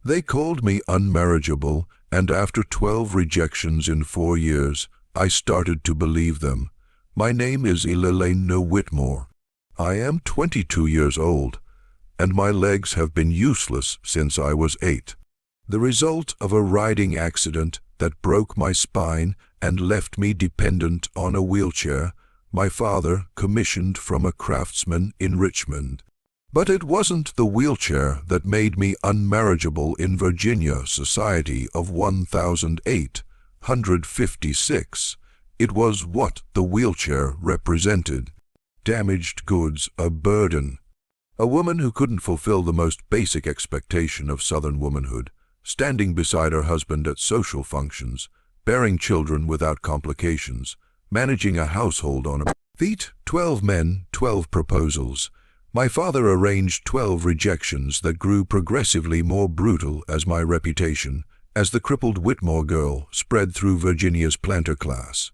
They called me unmarriageable, and after 12 rejections in 4 years, I started to believe them. My name is Inauthentic Whitmore. I am 22 years old, and my legs have been useless since I was 8. The result of a riding accident that broke my spine and left me dependent on a wheelchair, my father commissioned from a craftsman in Richmond. But it wasn't the wheelchair that made me unmarriageable in Virginia society of 1856. It was what the wheelchair represented. Damaged goods, a burden. A woman who couldn't fulfill the most basic expectation of Southern womanhood, standing beside her husband at social functions, bearing children without complications, managing a household on her feet. 12 men, 12 proposals. My father arranged 12 rejections that grew progressively more brutal as my reputation, as the crippled Whitmore girl, spread through Virginia's planter class.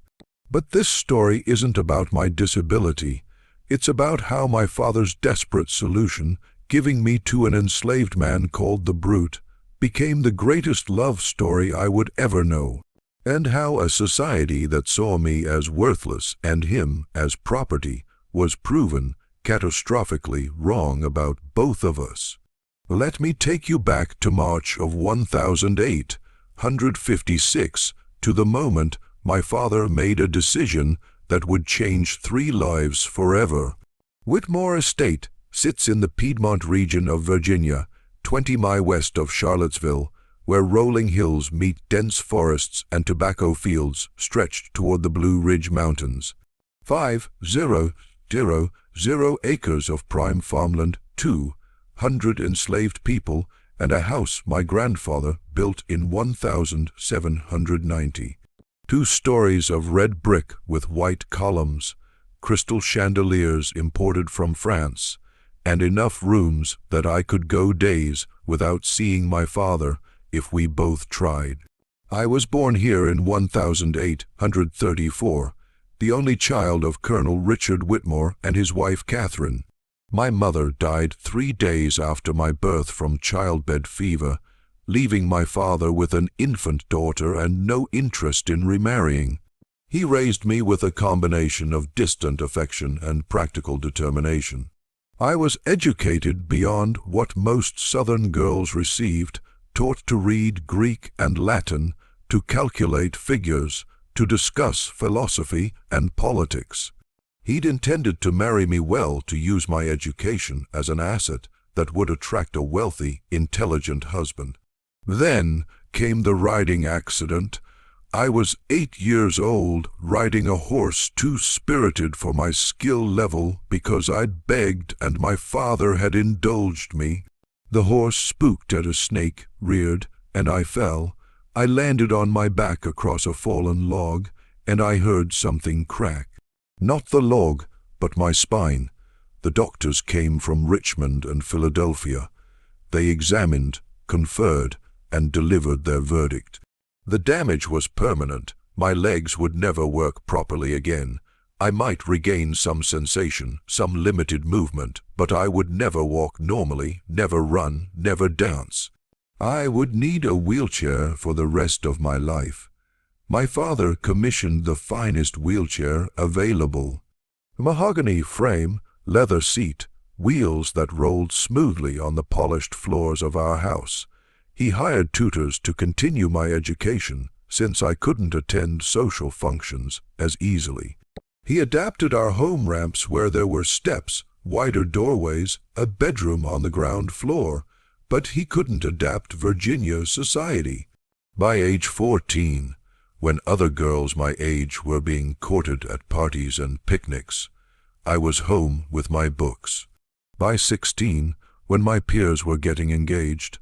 But this story isn't about my disability. It's about how my father's desperate solution, giving me to an enslaved man called the Brute, became the greatest love story I would ever know, and how a society that saw me as worthless and him as property was proven catastrophically wrong about both of us. Let me take you back to March of 1856, to the moment my father made a decision that would change 3 lives forever. Whitmore Estate sits in the Piedmont region of Virginia, 20 miles west of Charlottesville, where rolling hills meet dense forests and tobacco fields stretched toward the Blue Ridge Mountains. 5,000 acres of prime farmland, 200 enslaved people, and a house my grandfather built in 1790. 2 stories of red brick with white columns, crystal chandeliers imported from France, and enough rooms that I could go days without seeing my father if we both tried. I was born here in 1834, the only child of Colonel Richard Whitmore and his wife Catherine. My mother died 3 days after my birth from childbed fever, leaving my father with an infant daughter and no interest in remarrying. He raised me with a combination of distant affection and practical determination. I was educated beyond what most Southern girls received, taught to read Greek and Latin, to calculate figures, to discuss philosophy and politics. He'd intended to marry me well to use my education as an asset that would attract a wealthy, intelligent husband. Then came the riding accident. I was 8 years old, riding a horse too spirited for my skill level because I'd begged and my father had indulged me. The horse spooked at a snake, reared, and I fell. I landed on my back across a fallen log, and I heard something crack. Not the log, but my spine. The doctors came from Richmond and Philadelphia. They examined, conferred, and delivered their verdict. The damage was permanent. My legs would never work properly again. I might regain some sensation, some limited movement, but I would never walk normally, never run, never dance. I would need a wheelchair for the rest of my life. My father commissioned the finest wheelchair available. Mahogany frame, leather seat, wheels that rolled smoothly on the polished floors of our house. He hired tutors to continue my education, since I couldn't attend social functions as easily. He adapted our home ramps where there were steps, wider doorways, a bedroom on the ground floor, but he couldn't adapt Virginia society. By age 14, when other girls my age were being courted at parties and picnics, I was home with my books. By 16, when my peers were getting engaged,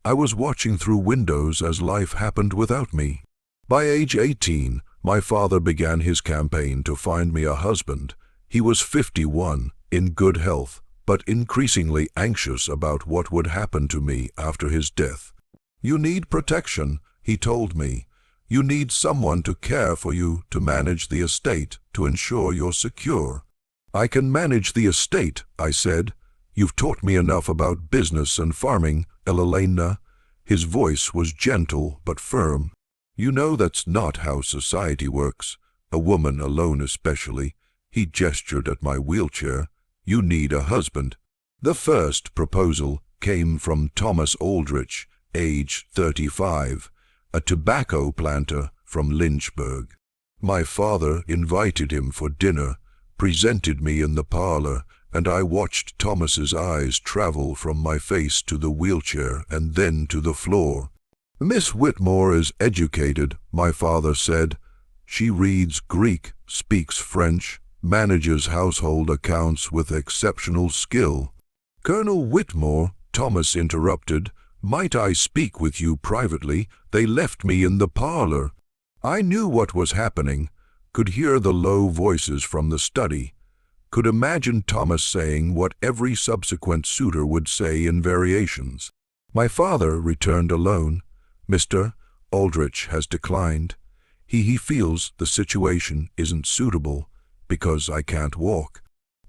I was watching through windows as life happened without me. By age 18, my father began his campaign to find me a husband. He was 51, in good health, but increasingly anxious about what would happen to me after his death. "You need protection," he told me. "You need someone to care for you, to manage the estate, to ensure you're secure." "I can manage the estate," I said. "You've taught me enough about business and farming, Elelena." His voice was gentle but firm. You know that's not how society works, a woman alone especially. He gestured at my wheelchair. You need a husband. The first proposal came from Thomas Aldrich, age 35, a tobacco planter from Lynchburg. My father invited him for dinner, presented me in the parlor, and I watched Thomas's eyes travel from my face to the wheelchair and then to the floor. Miss Whitmore is educated, my father said. She reads Greek, speaks French, manages household accounts with exceptional skill. Colonel Whitmore, Thomas interrupted, might I speak with you privately? They left me in the parlor. I knew what was happening, could hear the low voices from the study, could imagine Thomas saying what every subsequent suitor would say in variations. My father returned alone. Mr. Aldrich has declined. He feels the situation isn't suitable because I can't walk.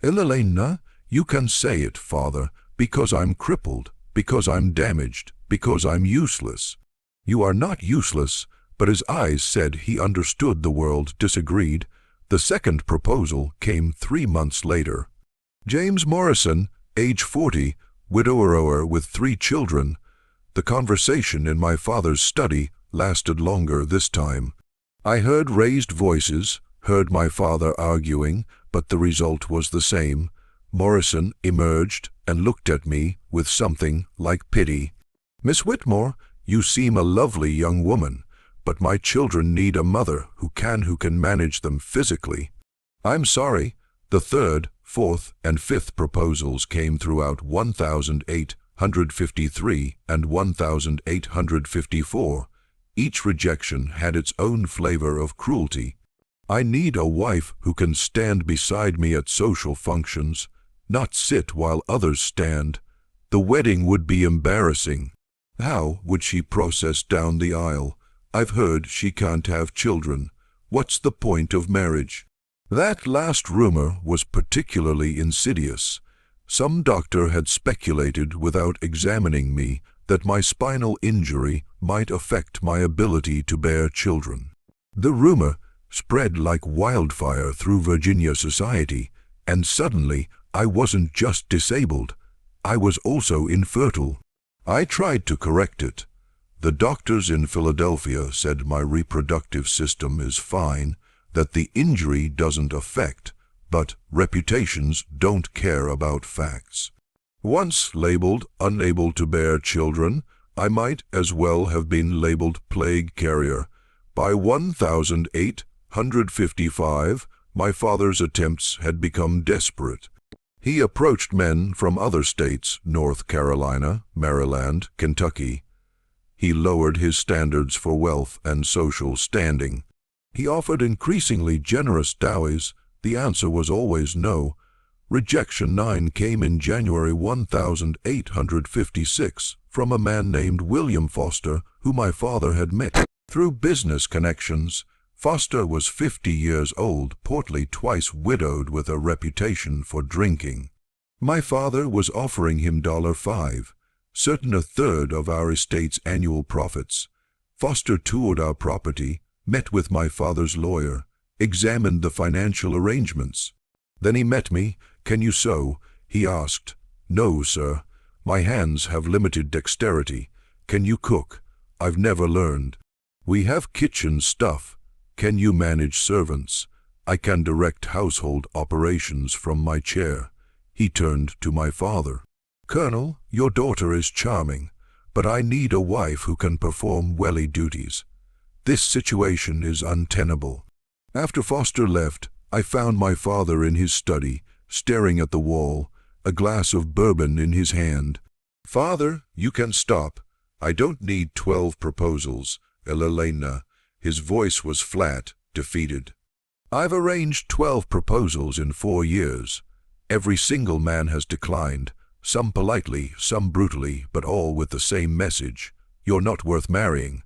Elena, you can say it, father, because I'm crippled, because I'm damaged, because I'm useless. You are not useless, but his eyes said he understood the world disagreed. The second proposal came 3 months later. James Morrison, age 40, widower with 3 children. The conversation in my father's study lasted longer this time. I heard raised voices, heard my father arguing, but the result was the same. Morrison emerged and looked at me with something like pity. Miss Whitmore, you seem a lovely young woman, but my children need a mother who can manage them physically. I'm sorry. The third, fourth, and fifth proposals came throughout 1853 and 1854. Each rejection had its own flavor of cruelty. I need a wife who can stand beside me at social functions, not sit while others stand. The wedding would be embarrassing. How would she process down the aisle? I've heard she can't have children. What's the point of marriage? That last rumor was particularly insidious. Some doctor had speculated without examining me that my spinal injury might affect my ability to bear children. The rumor spread like wildfire through Virginia society, and suddenly I wasn't just disabled, I was also infertile. I tried to correct it. The doctors in Philadelphia said my reproductive system is fine, that the injury doesn't affect, but reputations don't care about facts. Once labeled unable to bear children, I might as well have been labeled plague carrier. By 1855, my father's attempts had become desperate. He approached men from other states, North Carolina, Maryland, Kentucky. He lowered his standards for wealth and social standing. He offered increasingly generous dowries. The answer was always no. Rejection 9 came in January 1856 from a man named William Foster, who my father had met through business connections. Foster was 50 years old, portly, twice widowed, with a reputation for drinking. My father was offering him $5, certain a third of our estate's annual profits. Foster toured our property, met with my father's lawyer, examined the financial arrangements. Then he met me. Can you sew? He asked. No, sir. My hands have limited dexterity. Can you cook? I've never learned. We have kitchen stuff. Can you manage servants? I can direct household operations from my chair. He turned to my father. Colonel, your daughter is charming, but I need a wife who can perform welly duties. This situation is untenable. After Foster left, I found my father in his study, staring at the wall, a glass of bourbon in his hand. Father, you can stop. I don't need 12 proposals, Elena. His voice was flat, defeated. I've arranged 12 proposals in 4 years. Every single man has declined, some politely, some brutally, but all with the same message. You're not worth marrying.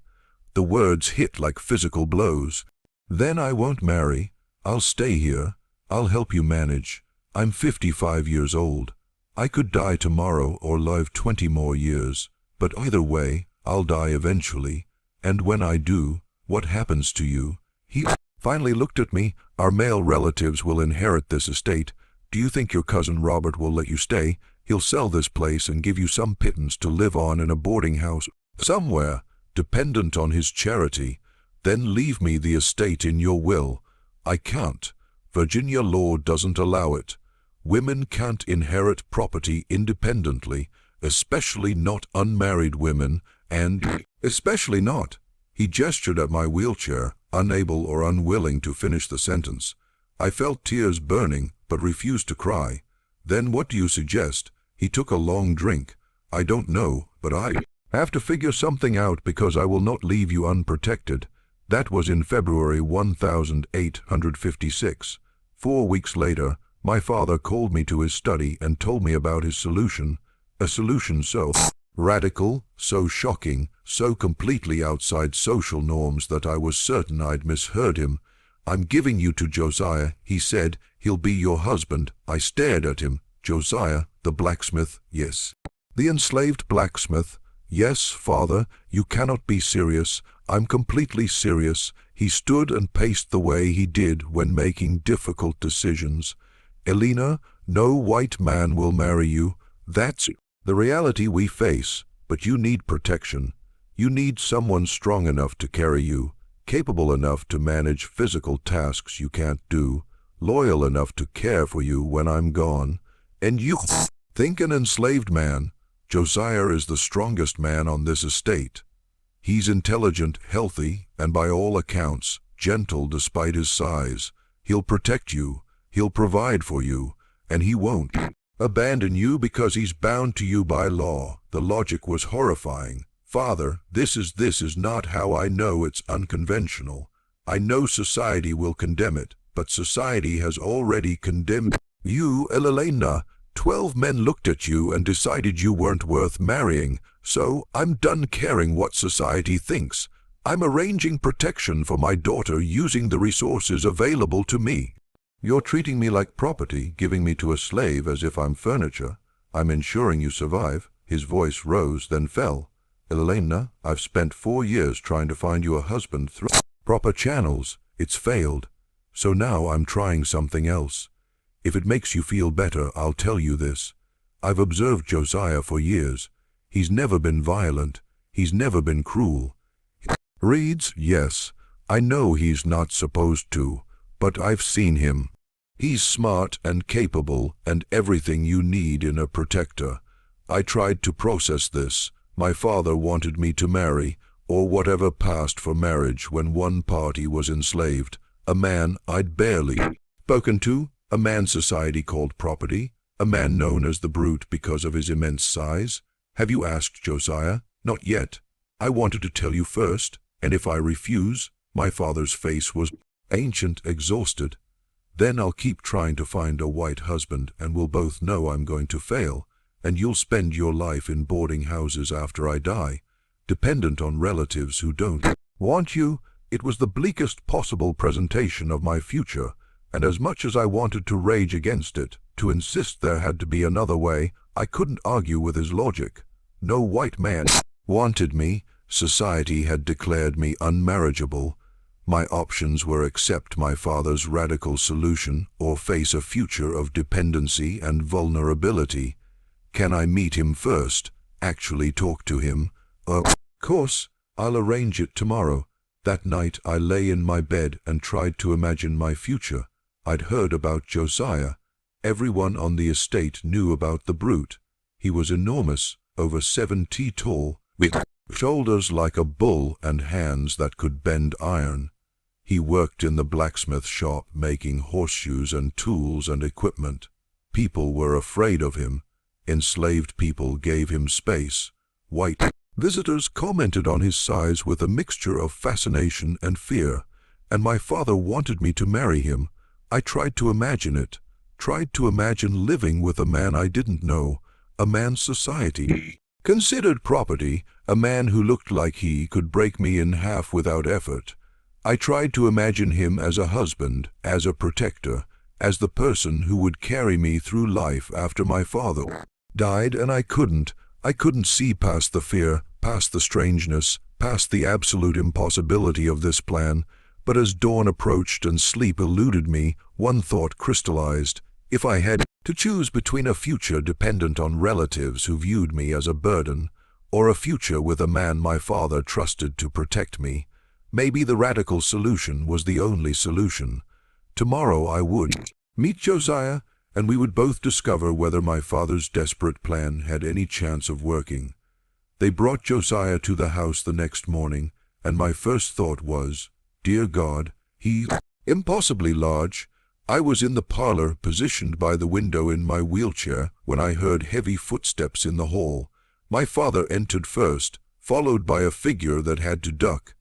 The words hit like physical blows. Then I won't marry. I'll stay here. I'll help you manage. I'm 55 years old. I could die tomorrow or live 20 more years, but either way, I'll die eventually, and when I do, what happens to you? He finally looked at me. Our male relatives will inherit this estate. Do you think your cousin Robert will let you stay? He'll sell this place and give you some pittance to live on in a boarding house somewhere, dependent on his charity. Then leave me the estate in your will. I can't. Virginia law doesn't allow it. Women can't inherit property independently, especially not unmarried women, and especially not. He gestured at my wheelchair, unable or unwilling to finish the sentence. I felt tears burning, but refused to cry. Then what do you suggest? He took a long drink. I don't know, but I have to figure something out because I will not leave you unprotected. That was in February 1856. 4 weeks later, my father called me to his study and told me about his solution. A solution so radical, so shocking, so completely outside social norms that I was certain I'd misheard him. I'm giving you to Josiah, he said. He'll be your husband. I stared at him. Josiah, the blacksmith, yes. The enslaved blacksmith. Yes, father, you cannot be serious. I'm completely serious. He stood and paced the way he did when making difficult decisions. Elena, no white man will marry you. That's the reality we face, but you need protection. You need someone strong enough to carry you, capable enough to manage physical tasks you can't do, loyal enough to care for you when I'm gone. And you think an enslaved man. Josiah is the strongest man on this estate. He's intelligent, healthy, and by all accounts, gentle despite his size. He'll protect you, he'll provide for you, and he won't abandon you because he's bound to you by law. The logic was horrifying. Father, this is not how I know it's unconventional. I know society will condemn it, but society has already condemned you, Elena. 12 men looked at you and decided you weren't worth marrying, so I'm done caring what society thinks. I'm arranging protection for my daughter using the resources available to me. You're treating me like property, giving me to a slave as if I'm furniture. I'm ensuring you survive. His voice rose, then fell. Elena, I've spent 4 years trying to find you a husband through proper channels. It's failed. So now I'm trying something else. If it makes you feel better, I'll tell you this. I've observed Josiah for years. He's never been violent. He's never been cruel. Reads, yes, I know he's not supposed to, but I've seen him. He's smart and capable and everything you need in a protector. I tried to process this. My father wanted me to marry, or whatever passed for marriage when one party was enslaved, a man I'd barely spoken to, a man society called property, a man known as the brute because of his immense size. Have you asked Josiah? Not yet. I wanted to tell you first, and if I refuse, my father's face was ancient, exhausted. Then I'll keep trying to find a white husband, and we'll both know I'm going to fail, and you'll spend your life in boarding houses after I die, dependent on relatives who don't want you. It was the bleakest possible presentation of my future, and as much as I wanted to rage against it, to insist there had to be another way, I couldn't argue with his logic. No white man wanted me. Society had declared me unmarriageable. My options were accept my father's radical solution or face a future of dependency and vulnerability. Can I meet him first? Actually talk to him? Of course, I'll arrange it tomorrow. That night I lay in my bed and tried to imagine my future. I'd heard about Josiah. Everyone on the estate knew about the brute. He was enormous, over 7 feet tall, with shoulders like a bull and hands that could bend iron. He worked in the blacksmith shop making horseshoes and tools and equipment. People were afraid of him. Enslaved people gave him space. White visitors commented on his size with a mixture of fascination and fear, and my father wanted me to marry him. I tried to imagine it, tried to imagine living with a man I didn't know, a man society considered property, a man who looked like he could break me in half without effort. I tried to imagine him as a husband, as a protector, as the person who would carry me through life after my father died, and I couldn't see past the fear, past the strangeness, past the absolute impossibility of this plan, but as dawn approached and sleep eluded me, one thought crystallized. If I had to choose between a future dependent on relatives who viewed me as a burden, or a future with a man my father trusted to protect me, maybe the radical solution was the only solution. Tomorrow I would meet Josiah, and we would both discover whether my father's desperate plan had any chance of working. They brought Josiah to the house the next morning, and my first thought was, "Dear God, he's impossibly large." I was in the parlor, positioned by the window in my wheelchair, when I heard heavy footsteps in the hall. My father entered first, followed by a figure that had to duck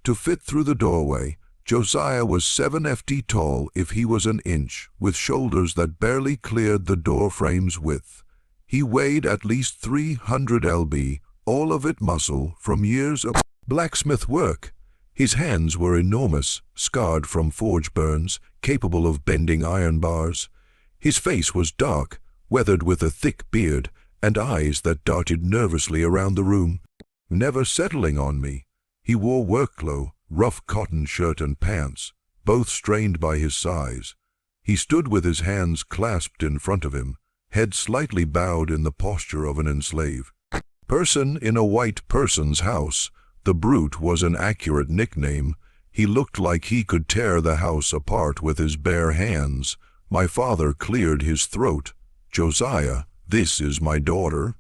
to fit through the doorway. Josiah was 7 feet tall if he was an inch, with shoulders that barely cleared the door frame's width. He weighed at least 300 lb, all of it muscle from years of blacksmith work. His hands were enormous, scarred from forge burns, capable of bending iron bars. His face was dark, weathered with a thick beard, and eyes that darted nervously around the room, never settling on me. He wore work clothes, rough cotton shirt and pants, both strained by his size. He stood with his hands clasped in front of him, head slightly bowed in the posture of an enslaved person in a white person's house. The Brute was an accurate nickname. He looked like he could tear the house apart with his bare hands. My father cleared his throat. "Josiah, this is my daughter."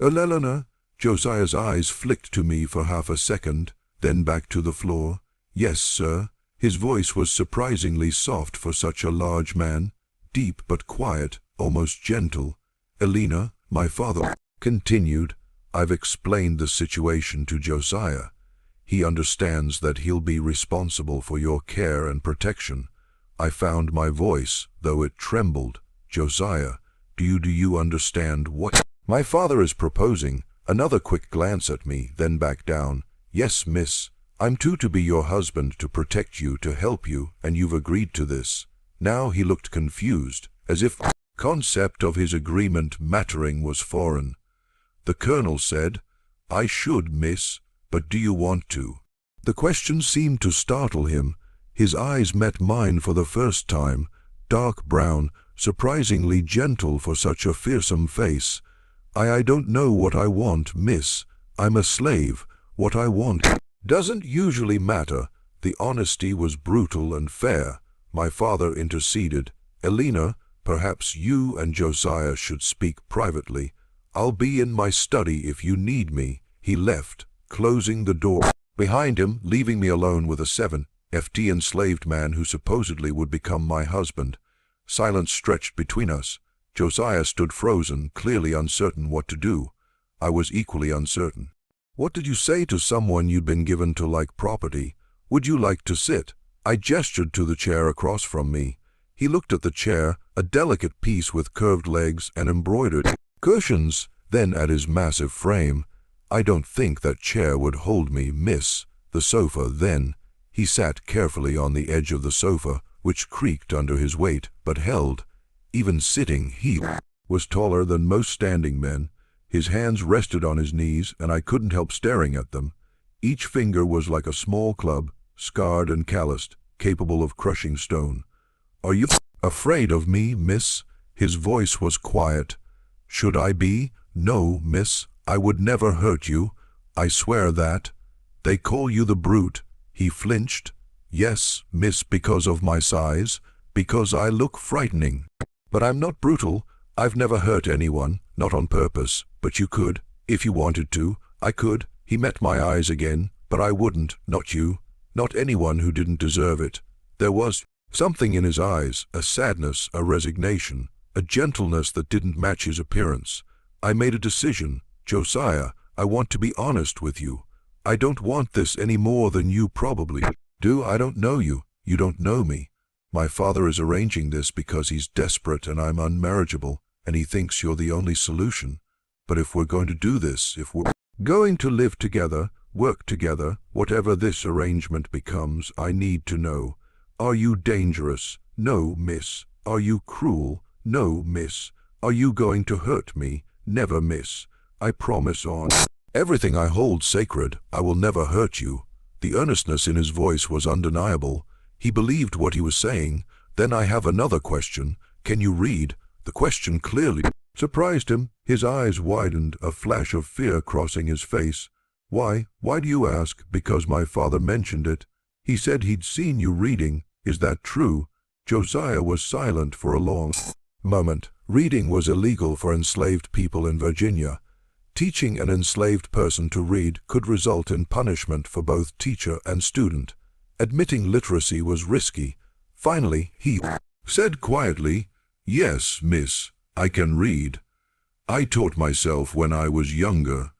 "Elena." Josiah's eyes flicked to me for half a second, then back to the floor. "Yes, sir." His voice was surprisingly soft for such a large man, deep but quiet, almost gentle. "Elena," my father continued, "I've explained the situation to Josiah. He understands that he'll be responsible for your care and protection." I found my voice, though it trembled. "Josiah, do you understand what my father is proposing?" Another quick glance at me, then back down. "Yes, miss. I'm to be your husband, to protect you, to help you, and you've agreed to this." Now he looked confused, as if the concept of his agreement mattering was foreign. The colonel said, "I should, miss, but do you want to?" The question seemed to startle him. His eyes met mine for the first time, dark brown, surprisingly gentle for such a fearsome face. I don't know what I want, miss. I'm a slave. What I want doesn't usually matter." The honesty was brutal and fair. My father interceded. "Elena, perhaps you and Josiah should speak privately. I'll be in my study if you need me." He left, closing the door behind him, leaving me alone with a 7-foot enslaved man who supposedly would become my husband. Silence stretched between us. Josiah stood frozen, clearly uncertain what to do. I was equally uncertain. "What did you say to someone you'd been given to like property? Would you like to sit?" I gestured to the chair across from me. He looked at the chair, a delicate piece with curved legs and embroidered cushions, then at his massive frame. "I don't think that chair would hold me, miss." The sofa, then. He sat carefully on the edge of the sofa, which creaked under his weight, but held. Even sitting, he was taller than most standing men. His hands rested on his knees, and I couldn't help staring at them. Each finger was like a small club, scarred and calloused, capable of crushing stone. "Are you afraid of me, miss?" His voice was quiet. "Should I be? No, miss. I would never hurt you. I swear that." "They call you the Brute." He flinched. "Yes, miss, because of my size, because I look frightening. But I'm not brutal. I've never hurt anyone, not on purpose. But you could, if you wanted to. I could." He met my eyes again. "But I wouldn't, not you, not anyone who didn't deserve it." There was something in his eyes, a sadness, a resignation, a gentleness that didn't match his appearance. I made a decision. "Josiah, I want to be honest with you. I don't want this any more than you probably do. I don't know you. You don't know me. My father is arranging this because he's desperate and I'm unmarriageable, and he thinks you're the only solution. But if we're going to do this, if we're going to live together, work together, whatever this arrangement becomes, I need to know. Are you dangerous? No, miss. Are you cruel? No, miss. Are you going to hurt me? Never, miss. I promise on Everything I hold sacred, I will never hurt you. The earnestness in his voice was undeniable. He believed what he was saying. Then I have another question. Can you read? The question clearly surprised him. His eyes widened, a flash of fear crossing his face. Why do you ask? Because my father mentioned it. He said he'd seen you reading. Is that true? Josiah was silent for a long moment. Reading was illegal for enslaved people in Virginia. Teaching an enslaved person to read could result in punishment for both teacher and student. Admitting literacy was risky. Finally, he said quietly, "Yes, miss, I can read. I taught myself when I was younger.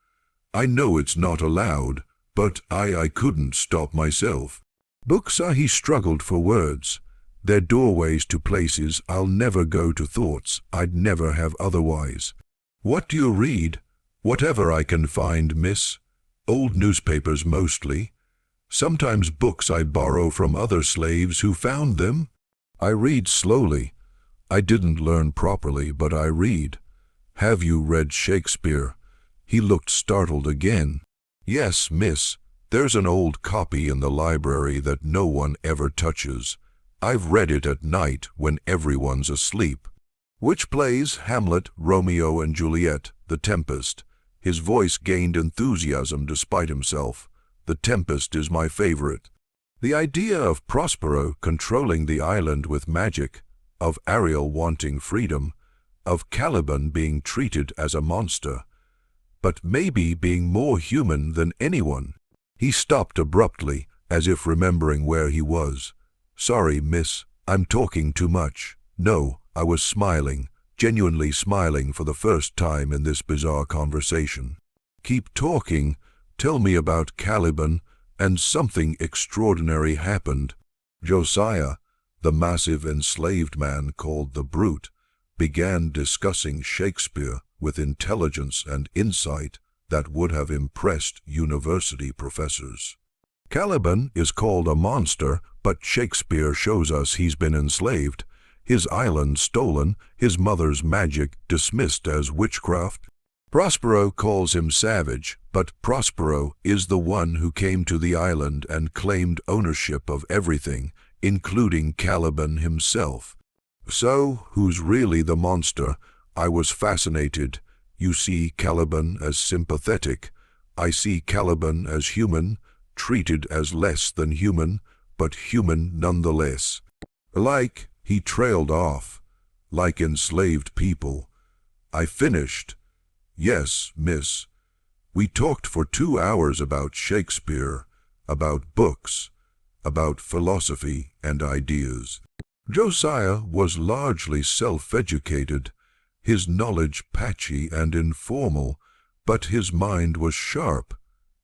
I know it's not allowed, but I couldn't stop myself." Books he struggled for words. They're doorways to places I'll never go, to thoughts I'd never have otherwise. What do you read? Whatever I can find, miss. Old newspapers mostly. Sometimes books I borrow from other slaves who found them. I read slowly. I didn't learn properly, but I read. Have you read Shakespeare? He looked startled again. Yes, miss. There's an old copy in the library that no one ever touches. I've read it at night when everyone's asleep. Which plays Hamlet, Romeo and Juliet, The Tempest? His voice gained enthusiasm despite himself. The Tempest is my favorite. The idea of Prospero controlling the island with magic, of Ariel wanting freedom, of Caliban being treated as a monster, but maybe being more human than anyone. He stopped abruptly, as if remembering where he was. Sorry, miss, I'm talking too much. No, I was smiling, genuinely smiling for the first time in this bizarre conversation. Keep talking. Tell me about Caliban, and something extraordinary happened. Josiah, the massive enslaved man called the Brute, began discussing Shakespeare with intelligence and insight that would have impressed university professors. Caliban is called a monster, but Shakespeare shows us he's been enslaved, his island stolen, his mother's magic dismissed as witchcraft. Prospero calls him savage, but Prospero is the one who came to the island and claimed ownership of everything, including Caliban himself. So, who's really the monster? I was fascinated. You see Caliban as sympathetic. I see Caliban as human, treated as less than human, but human nonetheless. He trailed off, like enslaved people. I finished. Yes, miss. We talked for 2 hours about Shakespeare, about books, about philosophy and ideas. Josiah was largely self-educated, his knowledge patchy and informal, but his mind was sharp,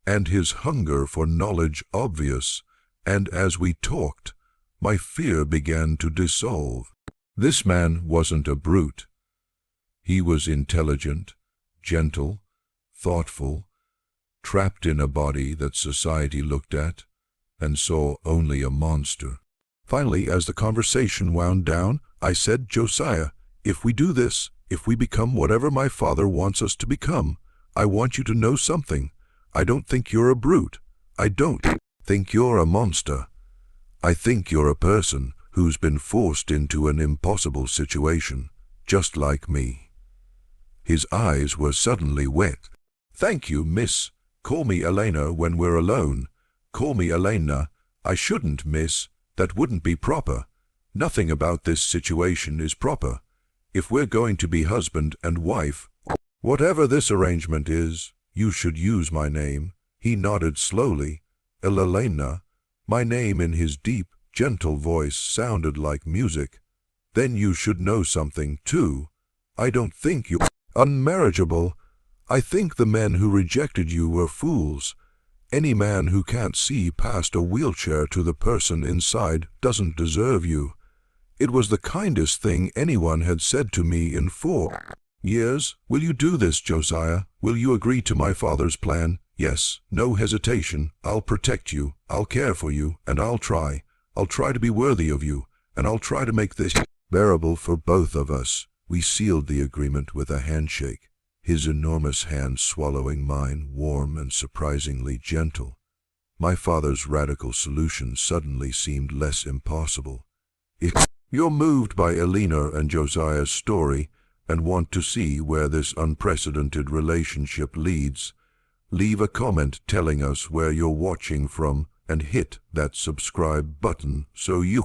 and his hunger for knowledge obvious, and as we talked, my fear began to dissolve. This man wasn't a brute. He was intelligent, gentle, thoughtful, trapped in a body that society looked at and saw only a monster. Finally, as the conversation wound down, I said, Josiah, if we do this, if we become whatever my father wants us to become, I want you to know something. I don't think you're a brute. I don't think you're a monster. I think you're a person who's been forced into an impossible situation, just like me. His eyes were suddenly wet. Thank you, miss. Call me Elena when we're alone. Call me Elena. I shouldn't, miss. That wouldn't be proper. Nothing about this situation is proper. If we're going to be husband and wife, whatever this arrangement is, you should use my name. He nodded slowly. Elena. My name in his deep, gentle voice sounded like music. Then you should know something, too. I don't think you're unmarriageable. I think the men who rejected you were fools. Any man who can't see past a wheelchair to the person inside doesn't deserve you. It was the kindest thing anyone had said to me in 4 years. Will you do this, Josiah? Will you agree to my father's plan? Yes, no hesitation. I'll protect you, I'll care for you, and I'll try. I'll try to be worthy of you, and I'll try to make this bearable for both of us. We sealed the agreement with a handshake. his enormous hand swallowing mine, warm and surprisingly gentle. My father's radical solution suddenly seemed less impossible. If you're moved by Elena and Josiah's story and want to see where this unprecedented relationship leads, leave a comment telling us where you're watching from and hit that subscribe button so you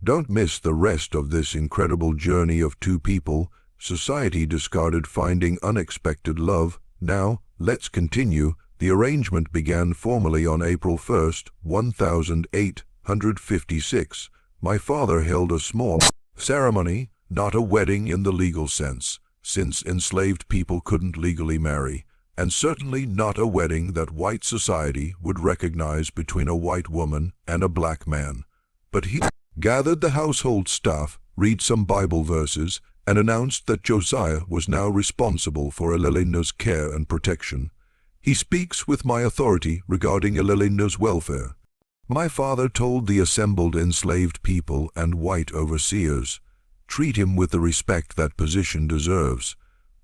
don't miss the rest of this incredible journey of two people society discarded finding unexpected love. Now, let's continue. The arrangement began formally on April 1st, 1856. My father held a small ceremony, not a wedding in the legal sense, since enslaved people couldn't legally marry, and certainly not a wedding that white society would recognize between a white woman and a black man. But he gathered the household staff, read some Bible verses, and announced that Josiah was now responsible for Elena's care and protection. He speaks with my authority regarding Elena's welfare. My father told the assembled enslaved people and white overseers, treat him with the respect that position deserves.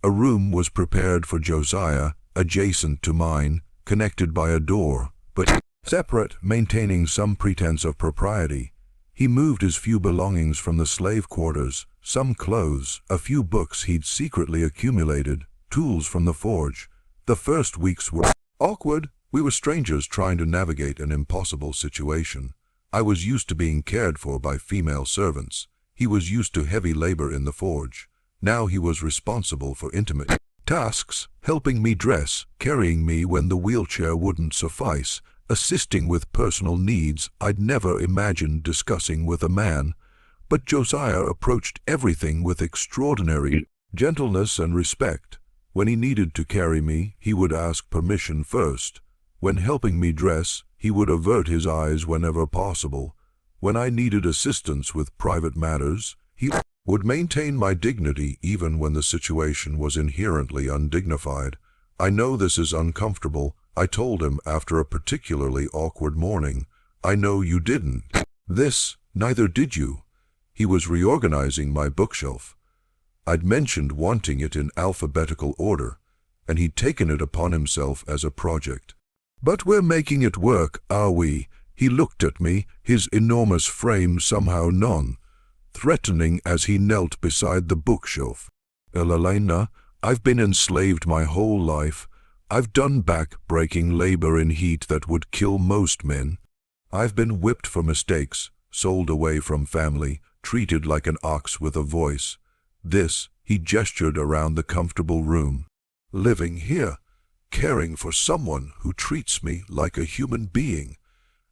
A room was prepared for Josiah, adjacent to mine, connected by a door, but separate, maintaining some pretense of propriety. He moved his few belongings from the slave quarters, some clothes, a few books he'd secretly accumulated, tools from the forge. The first weeks were awkward. We were strangers trying to navigate an impossible situation. I was used to being cared for by female servants. He was used to heavy labor in the forge. Now he was responsible for intimate tasks, helping me dress, carrying me when the wheelchair wouldn't suffice, assisting with personal needs I'd never imagined discussing with a man. But Josiah approached everything with extraordinary gentleness and respect. When he needed to carry me, he would ask permission first. When helping me dress, he would avert his eyes whenever possible. When I needed assistance with private matters, he would maintain my dignity even when the situation was inherently undignified. I know this is uncomfortable, I told him after a particularly awkward morning. I know you didn't. Neither did you. He was reorganizing my bookshelf. I'd mentioned wanting it in alphabetical order, and he'd taken it upon himself as a project. But we're making it work, are we? He looked at me, his enormous frame somehow non-threatening as he knelt beside the bookshelf. Elena, I've been enslaved my whole life. I've done back-breaking labor in heat that would kill most men. I've been whipped for mistakes, sold away from family, treated like an ox with a voice. He gestured around the comfortable room. Living here, caring for someone who treats me like a human being,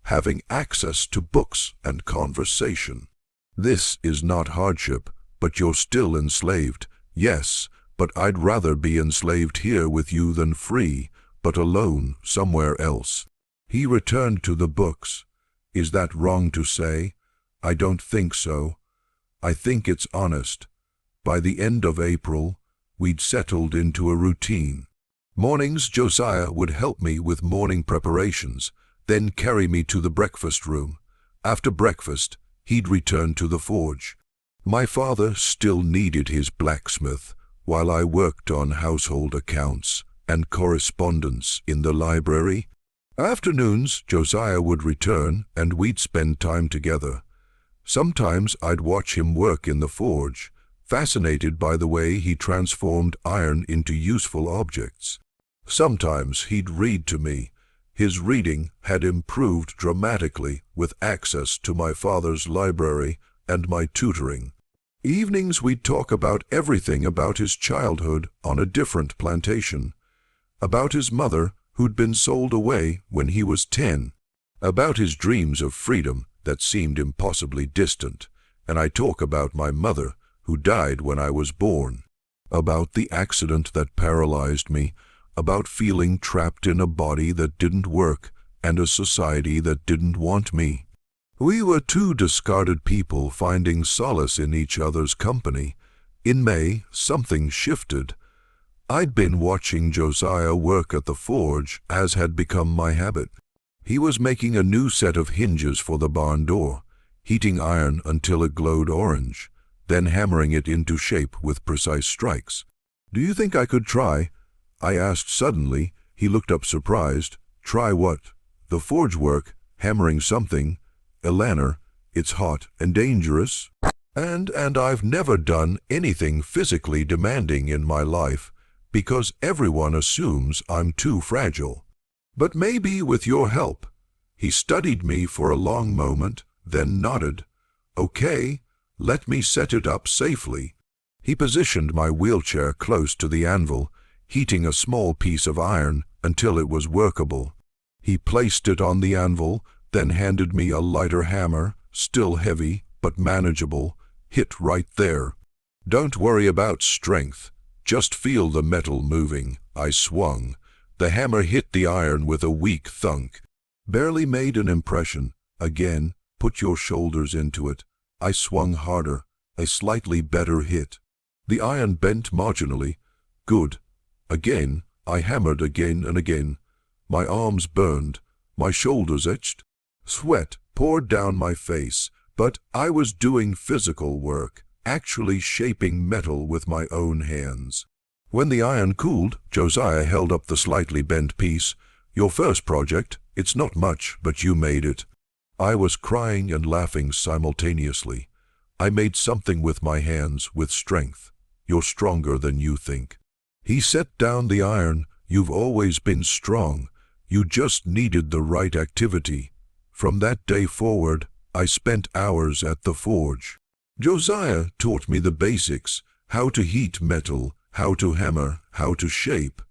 having access to books and conversation. This is not hardship, but you're still enslaved. Yes, but I'd rather be enslaved here with you than free, but alone somewhere else. He returned to the books. Is that wrong to say? I don't think so. I think it's honest. By the end of April, we'd settled into a routine. Mornings, Josiah would help me with morning preparations, then carry me to the breakfast room. After breakfast, he'd return to the forge. My father still needed his blacksmith, while I worked on household accounts and correspondence in the library. Afternoons, Josiah would return, and we'd spend time together. Sometimes I'd watch him work in the forge, fascinated by the way he transformed iron into useful objects. Sometimes he'd read to me. His reading had improved dramatically with access to my father's library and my tutoring. Evenings we'd talk about everything about his childhood on a different plantation, about his mother who'd been sold away when he was 10, about his dreams of freedom that seemed impossibly distant, and I talk about my mother who died when I was born, about the accident that paralyzed me, about feeling trapped in a body that didn't work and a society that didn't want me. We were two discarded people finding solace in each other's company. In May, something shifted. I'd been watching Josiah work at the forge, as had become my habit. He was making a new set of hinges for the barn door, heating iron until it glowed orange, then hammering it into shape with precise strikes. "Do you think I could try?" I asked suddenly. He looked up surprised. "Try what?" "The forge work, hammering something. Eleanor, it's hot and dangerous. And I've never done anything physically demanding in my life, because everyone assumes I'm too fragile. But maybe with your help." He studied me for a long moment, then nodded. "Okay, let me set it up safely." He positioned my wheelchair close to the anvil, heating a small piece of iron until it was workable. He placed it on the anvil, then handed me a lighter hammer, still heavy but manageable. "Hit right there. Don't worry about strength. Just feel the metal moving." I swung. The hammer hit the iron with a weak thunk. Barely made an impression. "Again, put your shoulders into it." I swung harder. A slightly better hit. The iron bent marginally. "Good." Again, I hammered again and again. My arms burned. My shoulders itched. Sweat poured down my face. But I was doing physical work, actually shaping metal with my own hands. When the iron cooled, Josiah held up the slightly bent piece. "Your first project. It's not much, but you made it." I was crying and laughing simultaneously. "I made something with my hands, with strength. You're stronger than you think." He set down the iron. "You've always been strong. You just needed the right activity." From that day forward, I spent hours at the forge. Josiah taught me the basics: how to heat metal, how to hammer, how to shape.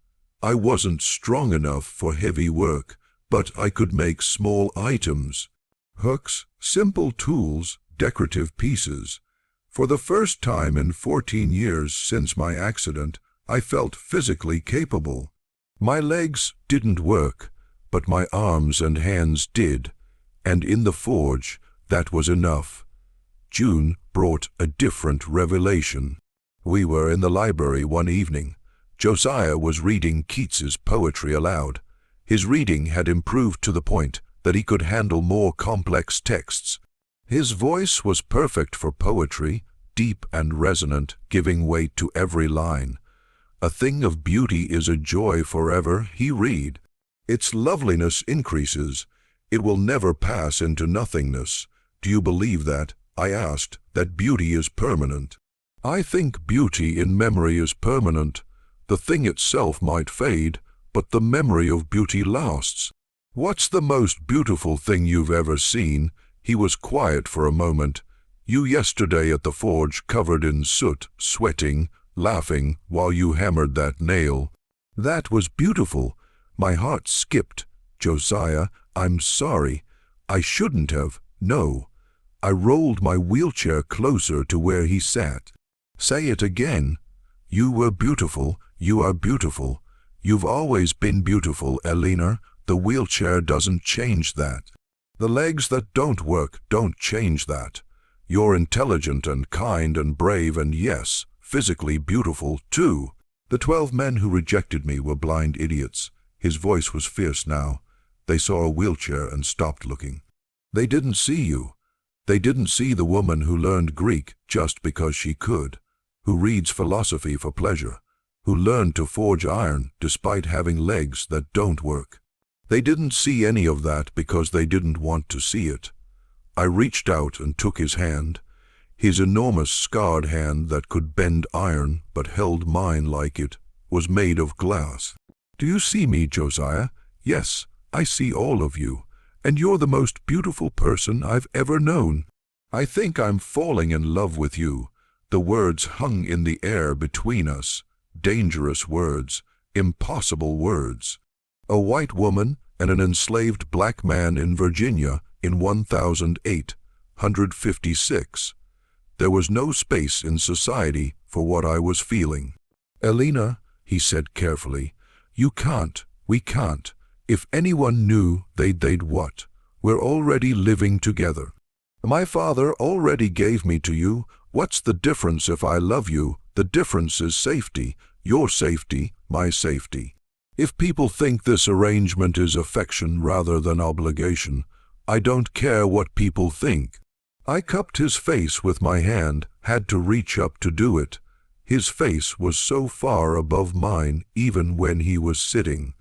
I wasn't strong enough for heavy work, but I could make small items. Hooks, simple tools, decorative pieces. For the first time in 14 years since my accident, I felt physically capable. My legs didn't work, but my arms and hands did, and in the forge, that was enough. June brought a different revelation. We were in the library one evening. Josiah was reading Keats's poetry aloud. His reading had improved to the point that he could handle more complex texts. His voice was perfect for poetry, deep and resonant, giving weight to every line. "A thing of beauty is a joy forever," he read. "Its loveliness increases. It will never pass into nothingness." "Do you believe that?" I asked. "That beauty is permanent?" "I think beauty in memory is permanent. The thing itself might fade, but the memory of beauty lasts." "What's the most beautiful thing you've ever seen?" He was quiet for a moment. "You yesterday at the forge, covered in soot, sweating, laughing while you hammered that nail." "That was beautiful." My heart skipped. "Josiah, I'm sorry. I shouldn't have. No." I rolled my wheelchair closer to where he sat. "Say it again." "You were beautiful. You are beautiful. You've always been beautiful, Eleanor. The wheelchair doesn't change that. The legs that don't work don't change that. You're intelligent and kind and brave and, yes, physically beautiful too." The 12 men who rejected me were blind idiots. His voice was fierce now. They saw a wheelchair and stopped looking. They didn't see you. They didn't see the woman who learned Greek just because she could, who reads philosophy for pleasure, who learned to forge iron despite having legs that don't work. They didn't see any of that because they didn't want to see it. I reached out and took his hand, his enormous scarred hand that could bend iron but held mine like it was made of glass. "Do you see me, Josiah?" "Yes, I see all of you. And you're the most beautiful person I've ever known. I think I'm falling in love with you." The words hung in the air between us. Dangerous words, impossible words. A white woman and an enslaved black man in Virginia in 1856. There was no space in society for what I was feeling. "Elena," he said carefully, "you can't, we can't. If anyone knew, they'd what? We're already living together. My father already gave me to you. What's the difference if I love you? The difference is safety. Your safety, my safety. If people think this arrangement is affection rather than obligation, I don't care what people think." I cupped his face with my hand, had to reach up to do it. His face was so far above mine even when he was sitting.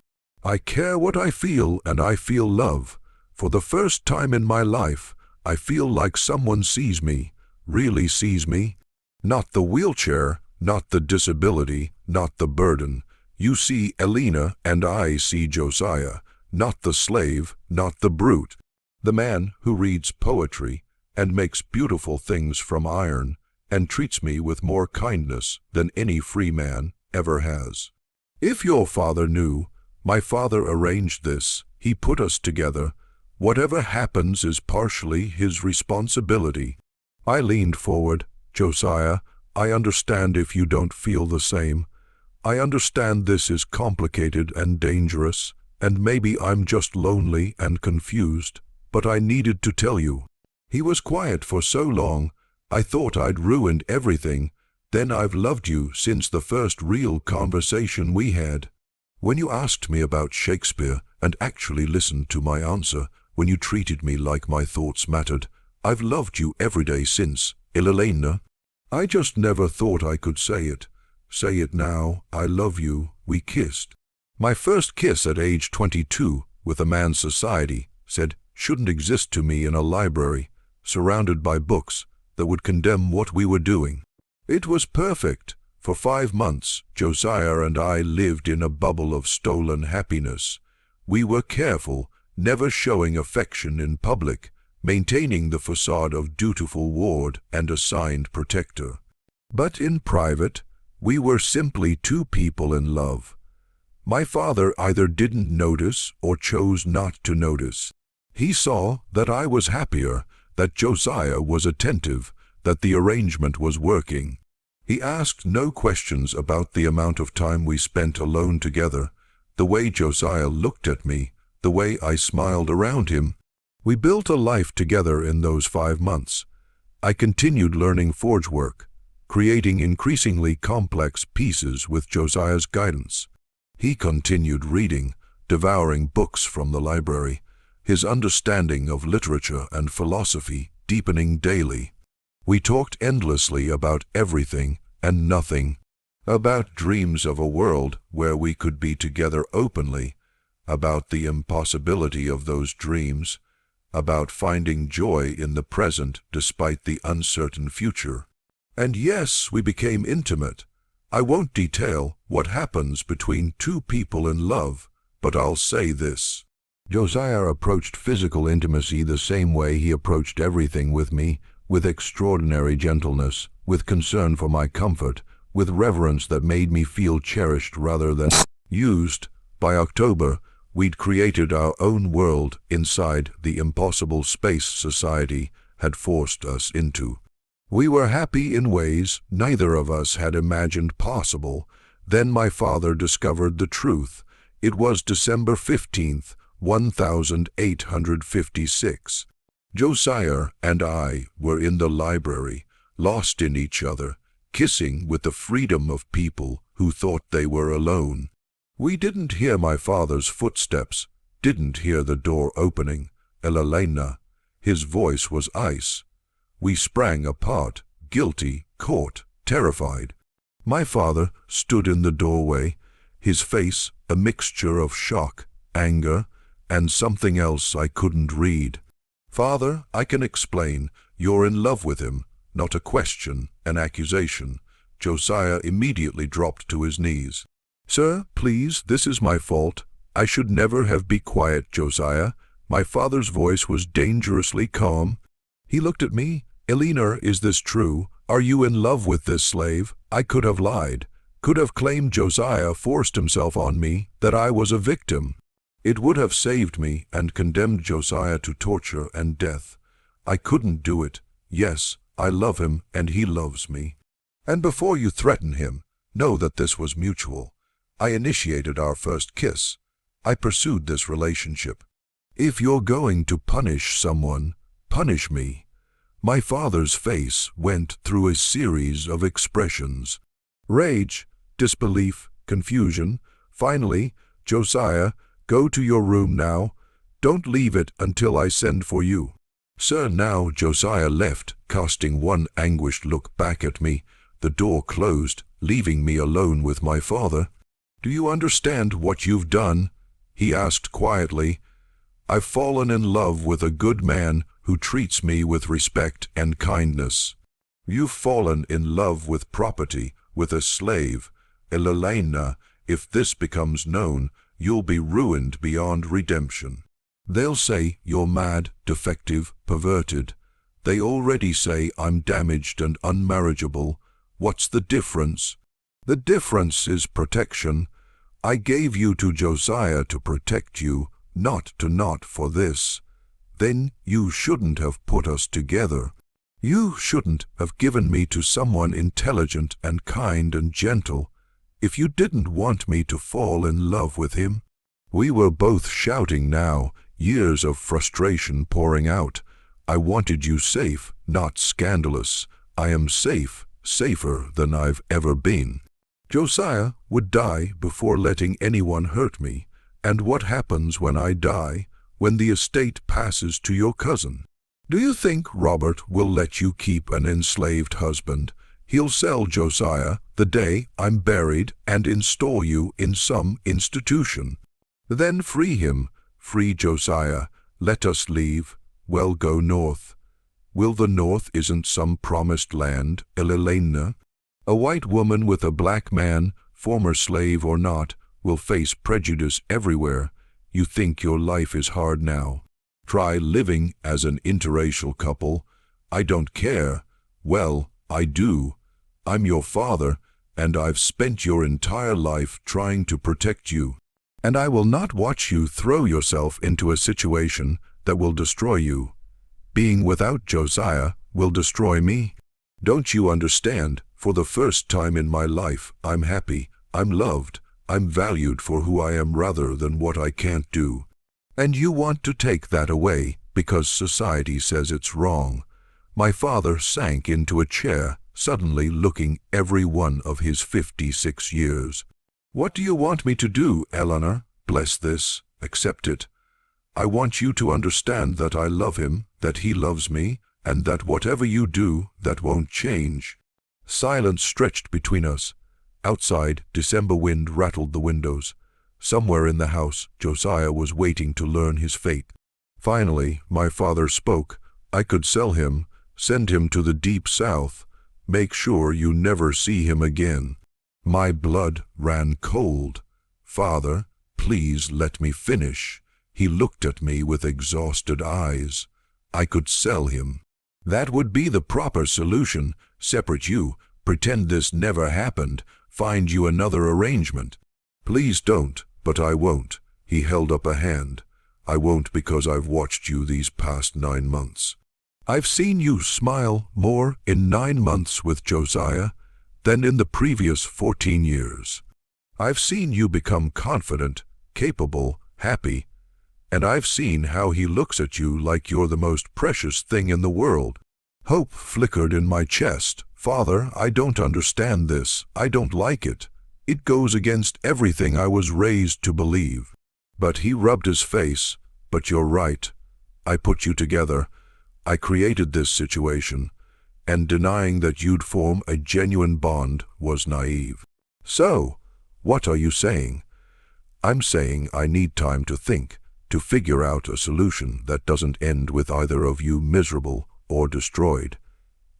I care what I feel, and I feel love. For the first time in my life, I feel like someone sees me, really sees me. Not the wheelchair, not the disability, not the burden. You see Elena and I see Josiah, not the slave, not the brute. The man who reads poetry and makes beautiful things from iron and treats me with more kindness than any free man ever has. If your father knew, my father arranged this, he put us together. Whatever happens is partially his responsibility. I leaned forward. Josiah, I understand if you don't feel the same. I understand this is complicated and dangerous, and maybe I'm just lonely and confused, but I needed to tell you. He was quiet for so long, I thought I'd ruined everything. Then I've loved you since the first real conversation we had. When you asked me about Shakespeare and actually listened to my answer, when you treated me like my thoughts mattered, I've loved you every day since, Elena. I just never thought I could say it. Say it now, I love you. We kissed. My first kiss at age 22 with a man's society said shouldn't exist to me in a library, surrounded by books that would condemn what we were doing. It was perfect. For 5 months, Josiah and I lived in a bubble of stolen happiness. We were careful, never showing affection in public, maintaining the facade of dutiful ward and assigned protector. But in private, we were simply two people in love. My father either didn't notice or chose not to notice. He saw that I was happier, that Josiah was attentive, that the arrangement was working. He asked no questions about the amount of time we spent alone together, the way Josiah looked at me, the way I smiled around him. We built a life together in those 5 months. I continued learning forge work, creating increasingly complex pieces with Josiah's guidance. He continued reading, devouring books from the library, his understanding of literature and philosophy deepening daily. We talked endlessly about everything and nothing, about dreams of a world where we could be together openly, about the impossibility of those dreams, about finding joy in the present despite the uncertain future. And yes, we became intimate. I won't detail what happens between two people in love, but I'll say this. Josiah approached physical intimacy the same way he approached everything with me, with extraordinary gentleness, with concern for my comfort, with reverence that made me feel cherished rather than used. By October, we'd created our own world inside the impossible space society had forced us into. We were happy in ways neither of us had imagined possible. Then my father discovered the truth. It was December 15th, 1856. Josiah and I were in the library, lost in each other, kissing with the freedom of people who thought they were alone. We didn't hear my father's footsteps, didn't hear the door opening. Elena, his voice was ice. We sprang apart, guilty, caught, terrified. My father stood in the doorway, his face a mixture of shock, anger, and something else I couldn't read. Father, I can explain. You're in love with him. Not a question, an accusation. Josiah immediately dropped to his knees. Sir, please, this is my fault. I should never have been quiet, Josiah. My father's voice was dangerously calm. He looked at me. Elena, is this true? Are you in love with this slave? I could have lied, could have claimed Josiah forced himself on me, that I was a victim. It would have saved me and condemned Josiah to torture and death. I couldn't do it. Yes, I love him and he loves me. And before you threaten him, know that this was mutual. I initiated our first kiss. I pursued this relationship. If you're going to punish someone, punish me. My father's face went through a series of expressions. Rage, disbelief, confusion. Finally, Josiah, go to your room now. Don't leave it until I send for you. Sir, now Josiah left, casting one anguished look back at me. The door closed, leaving me alone with my father. Do you understand what you've done? He asked quietly. I've fallen in love with a good man who treats me with respect and kindness. You've fallen in love with property, with a slave. Elena, if this becomes known, you'll be ruined beyond redemption. They'll say you're mad, defective, perverted. They already say I'm damaged and unmarriageable. What's the difference? The difference is protection. I gave you to Josiah to protect you, not for this. Then you shouldn't have put us together. You shouldn't have given me to someone intelligent and kind and gentle. If you didn't want me to fall in love with him. We were both shouting now, years of frustration pouring out. I wanted you safe, not scandalous. I am safe, safer than I've ever been. Josiah would die before letting anyone hurt me. And what happens when I die, when the estate passes to your cousin? Do you think Robert will let you keep an enslaved husband? He'll sell Josiah the day I'm buried and install you in some institution. Then free him, free Josiah, let us leave. Well, go north. Will the north isn't some promised land, Elena? A white woman with a black man, former slave or not, will face prejudice everywhere. You think your life is hard now. Try living as an interracial couple. I don't care. Well, I do. I'm your father, and I've spent your entire life trying to protect you. And I will not watch you throw yourself into a situation that will destroy you. Being without Josiah will destroy me. Don't you understand? For the first time in my life, I'm happy, I'm loved, I'm valued for who I am rather than what I can't do. And you want to take that away because society says it's wrong. My father sank into a chair, suddenly looking every one of his 56 years. What do you want me to do, Eleanor? Bless this, accept it. I want you to understand that I love him, that he loves me, and that whatever you do, that won't change. Silence stretched between us. Outside, December wind rattled the windows. Somewhere in the house, Josiah was waiting to learn his fate. Finally, my father spoke. I could sell him, send him to the deep south, make sure you never see him again. My blood ran cold. Father, please let me finish. He looked at me with exhausted eyes. I could sell him. That would be the proper solution. Separate you, pretend this never happened, find you another arrangement. Please don't, but I won't. He held up a hand. I won't because I've watched you these past 9 months. I've seen you smile more in 9 months with Josiah than in the previous 14 years. I've seen you become confident, capable, happy, and I've seen how he looks at you like you're the most precious thing in the world. Hope flickered in my chest. Father, I don't understand this. I don't like it. It goes against everything I was raised to believe. But he rubbed his face. But you're right. I put you together. I created this situation, and denying that you'd form a genuine bond was naive. So, what are you saying? I'm saying I need time to think, to figure out a solution that doesn't end with either of you miserable or destroyed.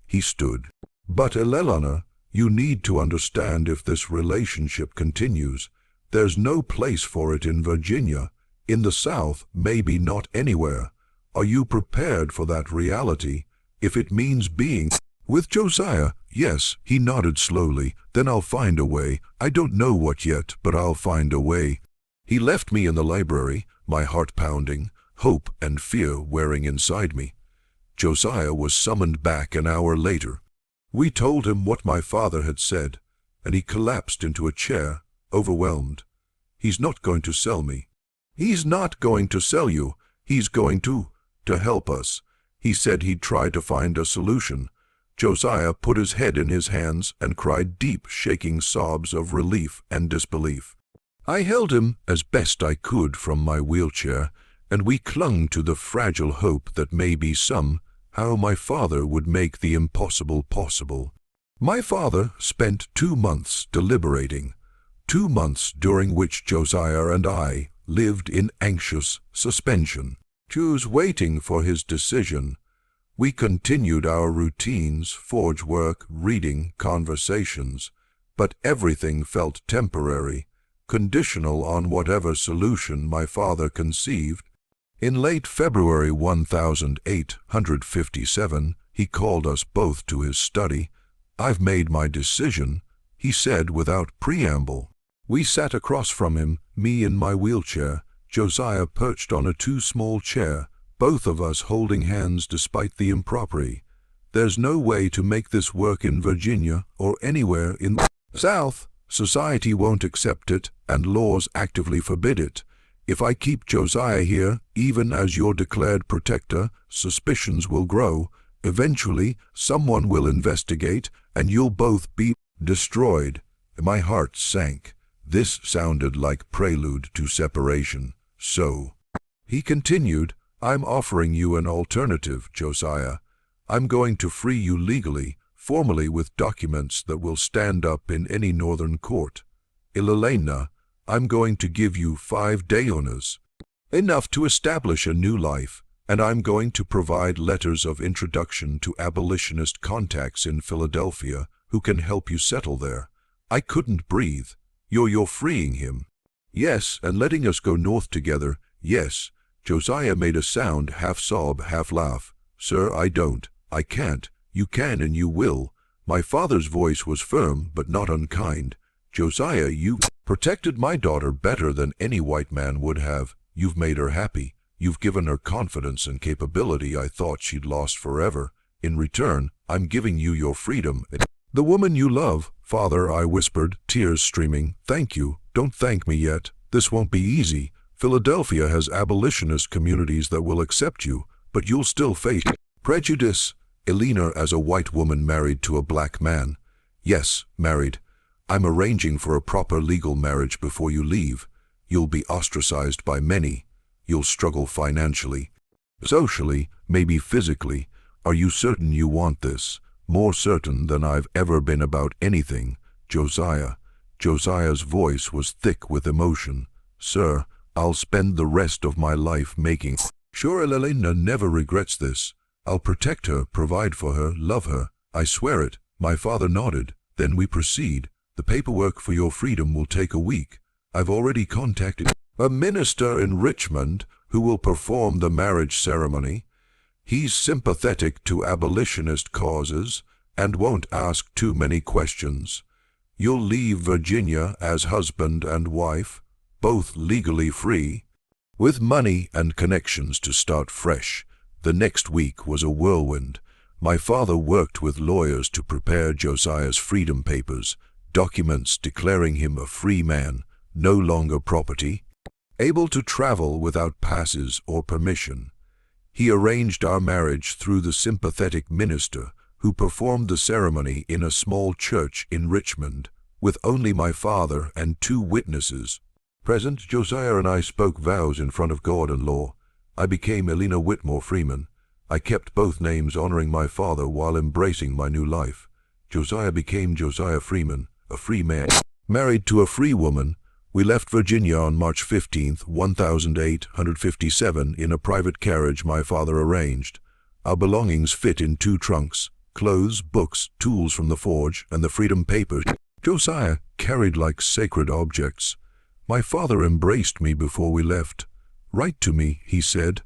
He stood. But Eleanor, you need to understand if this relationship continues, there's no place for it in Virginia, in the South, maybe not anywhere. Are you prepared for that reality, if it means being with Josiah? Yes, he nodded slowly. Then I'll find a way. I don't know what yet, but I'll find a way. He left me in the library, my heart pounding, hope and fear wearing inside me. Josiah was summoned back an hour later. We told him what my father had said, and he collapsed into a chair, overwhelmed. He's not going to sell me. He's not going to sell you. He's going to help us. He said he'd try to find a solution. Josiah put his head in his hands and cried deep, shaking sobs of relief and disbelief. I held him as best I could from my wheelchair, and we clung to the fragile hope that maybe somehow my father would make the impossible possible. My father spent 2 months deliberating, 2 months during which Josiah and I lived in anxious suspension. Choose waiting for his decision. We continued our routines, forge work, reading, conversations, but everything felt temporary, conditional on whatever solution my father conceived. In late February 1857, he called us both to his study. "I've made my decision," he said without preamble. We sat across from him, me in my wheelchair, Josiah perched on a too small chair, both of us holding hands despite the impropriety. "There's no way to make this work in Virginia or anywhere in the South. Society won't accept it, and laws actively forbid it. If I keep Josiah here, even as your declared protector, suspicions will grow. Eventually, someone will investigate, and you'll both be destroyed." My heart sank. This sounded like prelude to separation. "So," he continued, "I'm offering you an alternative, Josiah. I'm going to free you legally, formally with documents that will stand up in any northern court. Elena, I'm going to give you 5 dayonas, enough to establish a new life, and I'm going to provide letters of introduction to abolitionist contacts in Philadelphia who can help you settle there." I couldn't breathe. You're freeing him?" "Yes, and letting us go north together, yes." Josiah made a sound, half sob, half laugh. "Sir, I don't. I can't. You can and you will." My father's voice was firm but not unkind. "Josiah, you protected my daughter better than any white man would have. You've made her happy. You've given her confidence and capability I thought she'd lost forever. In return, I'm giving you your freedom. The woman you love." "Father," I whispered, tears streaming, "thank you. Don't thank me yet. This won't be easy. Philadelphia has abolitionist communities that will accept you, but you'll still face prejudice." "Elena, as a white woman married to a black man." "Yes, married. I'm arranging for a proper legal marriage before you leave. You'll be ostracized by many. You'll struggle financially, socially, maybe physically. Are you certain you want this?" "More certain than I've ever been about anything, Josiah." Josiah's voice was thick with emotion. "Sir, I'll spend the rest of my life making sure Elena never regrets this. I'll protect her, provide for her, love her. I swear it." My father nodded. "Then we proceed. The paperwork for your freedom will take a week. I've already contacted a minister in Richmond who will perform the marriage ceremony. He's sympathetic to abolitionist causes and won't ask too many questions. You'll leave Virginia as husband and wife, both legally free, with money and connections to start fresh." The next week was a whirlwind. My father worked with lawyers to prepare Josiah's freedom papers, documents declaring him a free man, no longer property, able to travel without passes or permission. He arranged our marriage through the sympathetic minister who performed the ceremony in a small church in Richmond, with only my father and 2 witnesses present. Josiah and I spoke vows in front of God and law. I became Elena Whitmore Freeman. I kept both names, honoring my father while embracing my new life. Josiah became Josiah Freeman, a free man, married to a free woman. We left Virginia on March 15, 1857, in a private carriage my father arranged. Our belongings fit in 2 trunks: clothes, books, tools from the forge, and the freedom papers Josiah carried like sacred objects. My father embraced me before we left. "Write to me," he said.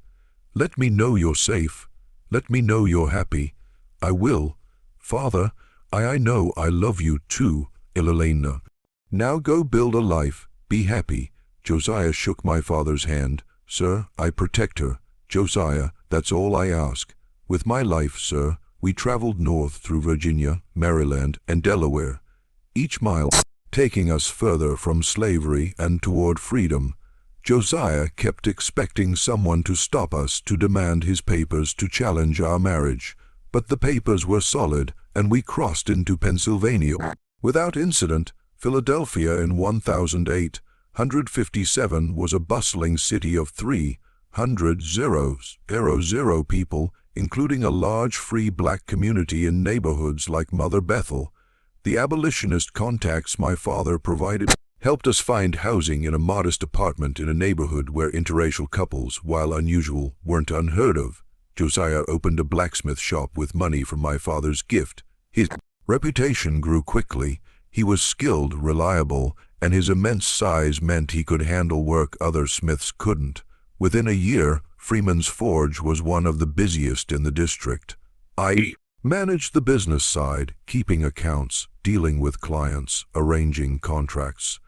"Let me know you're safe. Let me know you're happy." "I will. Father, I know I love you too, Elena. Now go build a life. Be happy." Josiah shook my father's hand. "Sir, I protect her. Josiah, that's all I ask. With my life, sir." We traveled north through Virginia, Maryland, and Delaware, each mile taking us further from slavery and toward freedom. Josiah kept expecting someone to stop us to demand his papers to challenge our marriage, but the papers were solid, and we crossed into Pennsylvania without incident. Philadelphia in 1857 was a bustling city of 300,000 people, including a large free black community in neighborhoods like Mother Bethel. The abolitionist contacts my father provided helped us find housing in a modest apartment in a neighborhood where interracial couples, while unusual, weren't unheard of. Josiah opened a blacksmith shop with money from my father's gift. His reputation grew quickly. He was skilled, reliable, and his immense size meant he could handle work other smiths couldn't. Within a year, Freeman's Forge was one of the busiest in the district. I managed the business side, keeping accounts, dealing with clients, arranging contracts.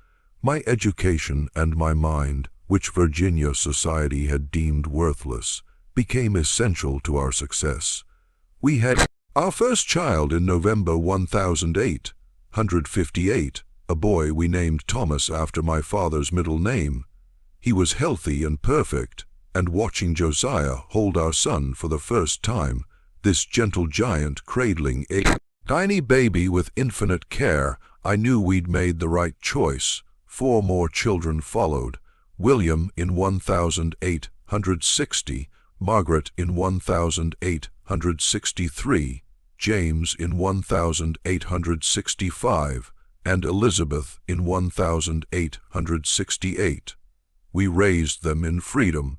My education and my mind, which Virginia society had deemed worthless, became essential to our success. We had our first child in November 1858, a boy we named Thomas after my father's middle name. He was healthy and perfect, and watching Josiah hold our son for the first time, this gentle giant cradling a tiny baby with infinite care, I knew we'd made the right choice. 4 more children followed: William in 1860, Margaret in 1863, James in 1865, and Elizabeth in 1868. We raised them in freedom,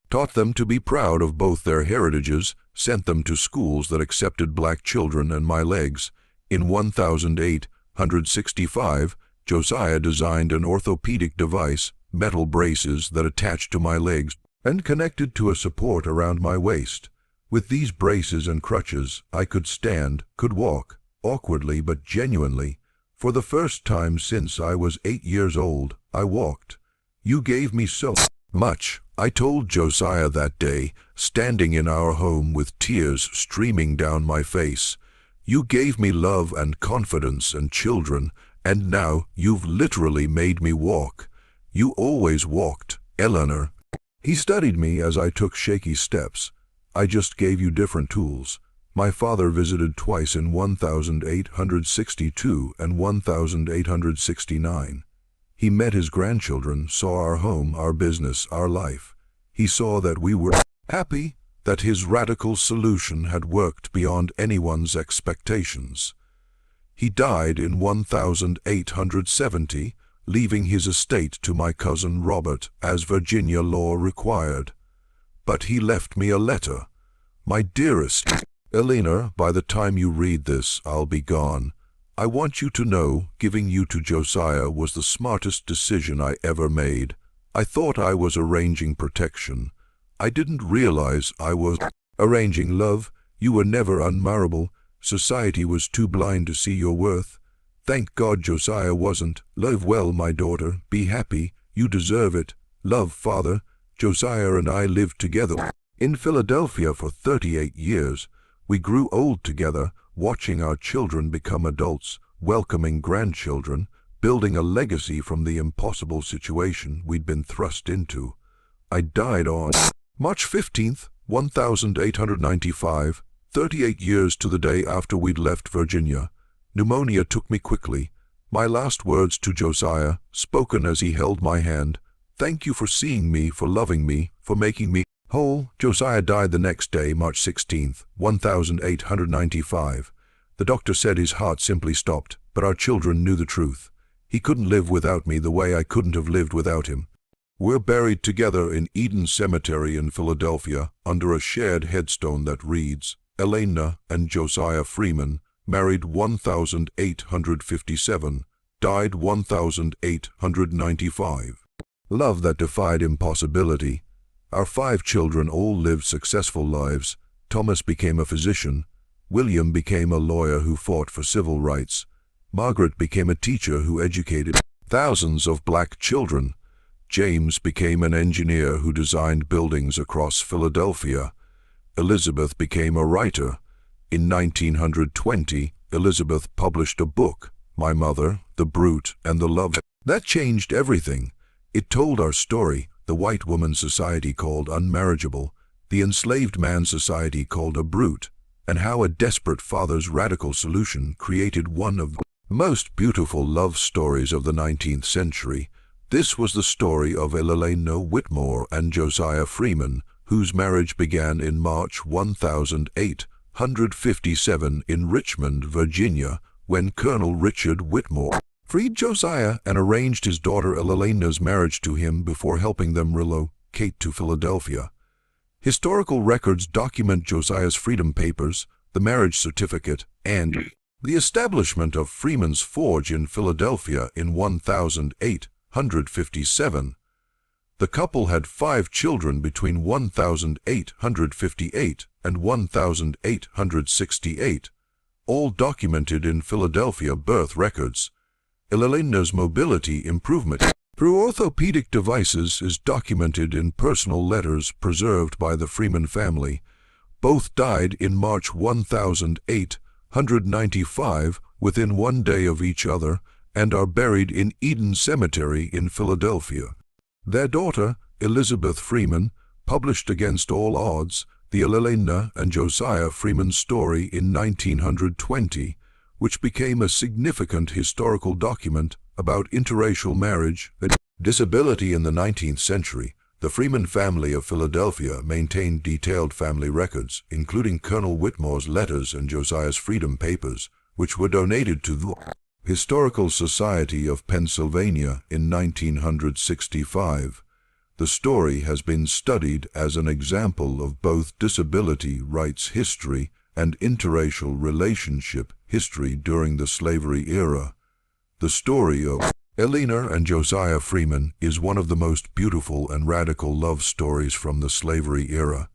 taught them to be proud of both their heritages, sent them to schools that accepted black children and my legs. In 1865, Josiah designed an orthopedic device, metal braces that attached to my legs and connected to a support around my waist. With these braces and crutches, I could stand, could walk, awkwardly but genuinely. For the first time since I was 8 years old, I walked. You gave me so much, I told Josiah that day, standing in our home with tears streaming down my face. You gave me love and confidence and children, and now you've literally made me walk. You always walked, Eleanor. He studied me as I took shaky steps. I just gave you different tools. My father visited twice in 1862 and 1869. He met his grandchildren, saw our home, our business, our life. He saw that we were happy, that his radical solution had worked beyond anyone's expectations. He died in 1870, leaving his estate to my cousin Robert, as Virginia law required. But he left me a letter. My dearest Eleanor, by the time you read this, I'll be gone. I want you to know, giving you to Josiah was the smartest decision I ever made. I thought I was arranging protection. I didn't realize I was arranging love. You were never unmarriageable. Society was too blind to see your worth. Thank God Josiah wasn't. Live well, my daughter. Be happy. You deserve it. Love, Father. Josiah and I lived together in Philadelphia for 38 years. We grew old together, watching our children become adults, welcoming grandchildren, building a legacy from the impossible situation we'd been thrust into. I died on March 15th, 1895, 38 years to the day after we'd left Virginia. Pneumonia took me quickly. My last words to Josiah, spoken as he held my hand: thank you for seeing me, for loving me, for making me whole. Josiah died the next day, March 16th, 1895. The doctor said his heart simply stopped, but our children knew the truth. He couldn't live without me the way I couldn't have lived without him. We're buried together in Eden Cemetery in Philadelphia, under a shared headstone that reads, Elena and Josiah Freeman, married 1857, died 1895. Love that defied impossibility. Our 5 children all lived successful lives. Thomas became a physician. William became a lawyer who fought for civil rights. Margaret became a teacher who educated thousands of black children. James became an engineer who designed buildings across Philadelphia. Elizabeth became a writer. In 1920, Elizabeth published a book, My Mother, the Brute, and the Love. That changed everything. It told our story, the white woman society called unmarriageable, the enslaved man society called a brute, and how a desperate father's radical solution created one of the most beautiful love stories of the 19th century. This was the story of Eleanor Whitmore and Josiah Freeman, whose marriage began in March 1857 in Richmond, Virginia, when Colonel Richard Whitmore freed Josiah and arranged his daughter Elena's marriage to him before helping them relocate to Philadelphia. Historical records document Josiah's freedom papers, the marriage certificate, and the establishment of Freeman's Forge in Philadelphia in 1857. The couple had 5 children between 1858 and 1868, all documented in Philadelphia birth records. Elena's mobility improvement through orthopedic devices is documented in personal letters preserved by the Freeman family. Both died in March 1895 within 1 day of each other and are buried in Eden Cemetery in Philadelphia. Their daughter, Elizabeth Freeman, published Against All Odds, the Elena and Josiah Freeman story in 1920, which became a significant historical document about interracial marriage and disability in the 19th century. The Freeman family of Philadelphia maintained detailed family records, including Colonel Whitmore's letters and Josiah's freedom papers, which were donated to the Historical Society of Pennsylvania in 1965. The story has been studied as an example of both disability rights history and interracial relationship history during the slavery era. The story of Elena and Josiah Freeman is one of the most beautiful and radical love stories from the slavery era.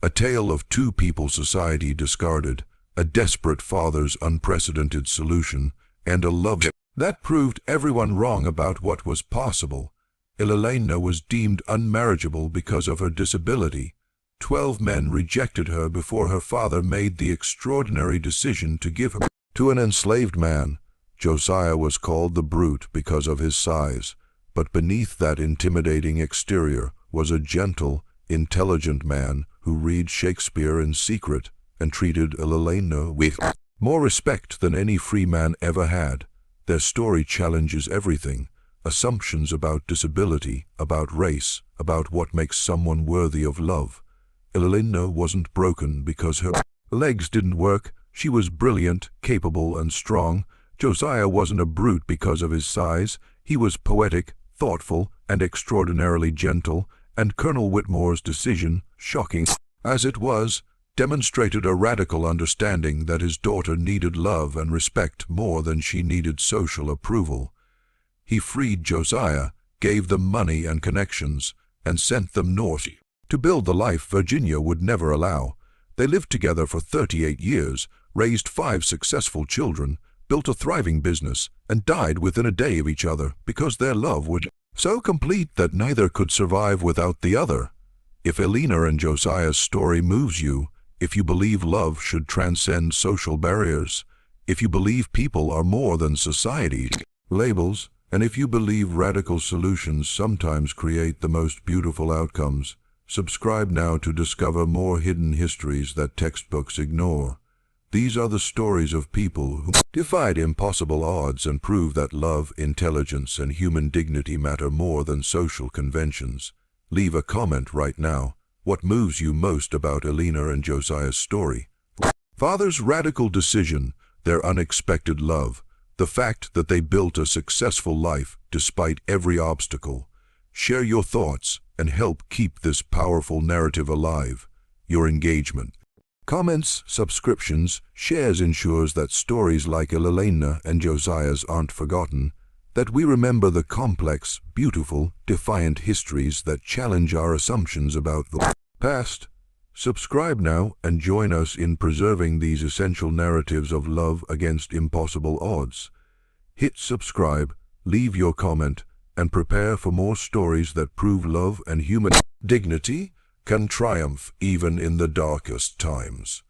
A tale of two people society discarded, a desperate father's unprecedented solution, and a love that proved everyone wrong about what was possible. Elena was deemed unmarriageable because of her disability. 12 men rejected her before her father made the extraordinary decision to give her to an enslaved man. Josiah was called the Brute because of his size, but beneath that intimidating exterior was a gentle, intelligent man who read Shakespeare in secret and treated Elena with more respect than any free man ever had. Their story challenges everything: assumptions about disability, about race, about what makes someone worthy of love. Elena wasn't broken because her legs didn't work. She was brilliant, capable, and strong. Josiah wasn't a brute because of his size. He was poetic, thoughtful, and extraordinarily gentle, and Colonel Whitmore's decision, shocking as it was, demonstrated a radical understanding that his daughter needed love and respect more than she needed social approval. He freed Josiah, gave them money and connections, and sent them north to build the life Virginia would never allow. They lived together for 38 years, raised 5 successful children, built a thriving business, and died within a day of each other because their love was so complete that neither could survive without the other. If Elena and Josiah's story moves you, if you believe love should transcend social barriers, if you believe people are more than society's labels, and if you believe radical solutions sometimes create the most beautiful outcomes, subscribe now to discover more hidden histories that textbooks ignore. These are the stories of people who defied impossible odds and proved that love, intelligence, and human dignity matter more than social conventions. Leave a comment right now. What moves you most about Elena and Josiah's story? Father's radical decision, their unexpected love, the fact that they built a successful life despite every obstacle. Share your thoughts and help keep this powerful narrative alive. Your engagement, comments, subscriptions, shares ensures that stories like Elena and Josiah's aren't forgotten, that we remember the complex, beautiful, defiant histories that challenge our assumptions about the past. Subscribe now and join us in preserving these essential narratives of love against impossible odds. Hit subscribe, leave your comment, and prepare for more stories that prove love and human dignity can triumph even in the darkest times.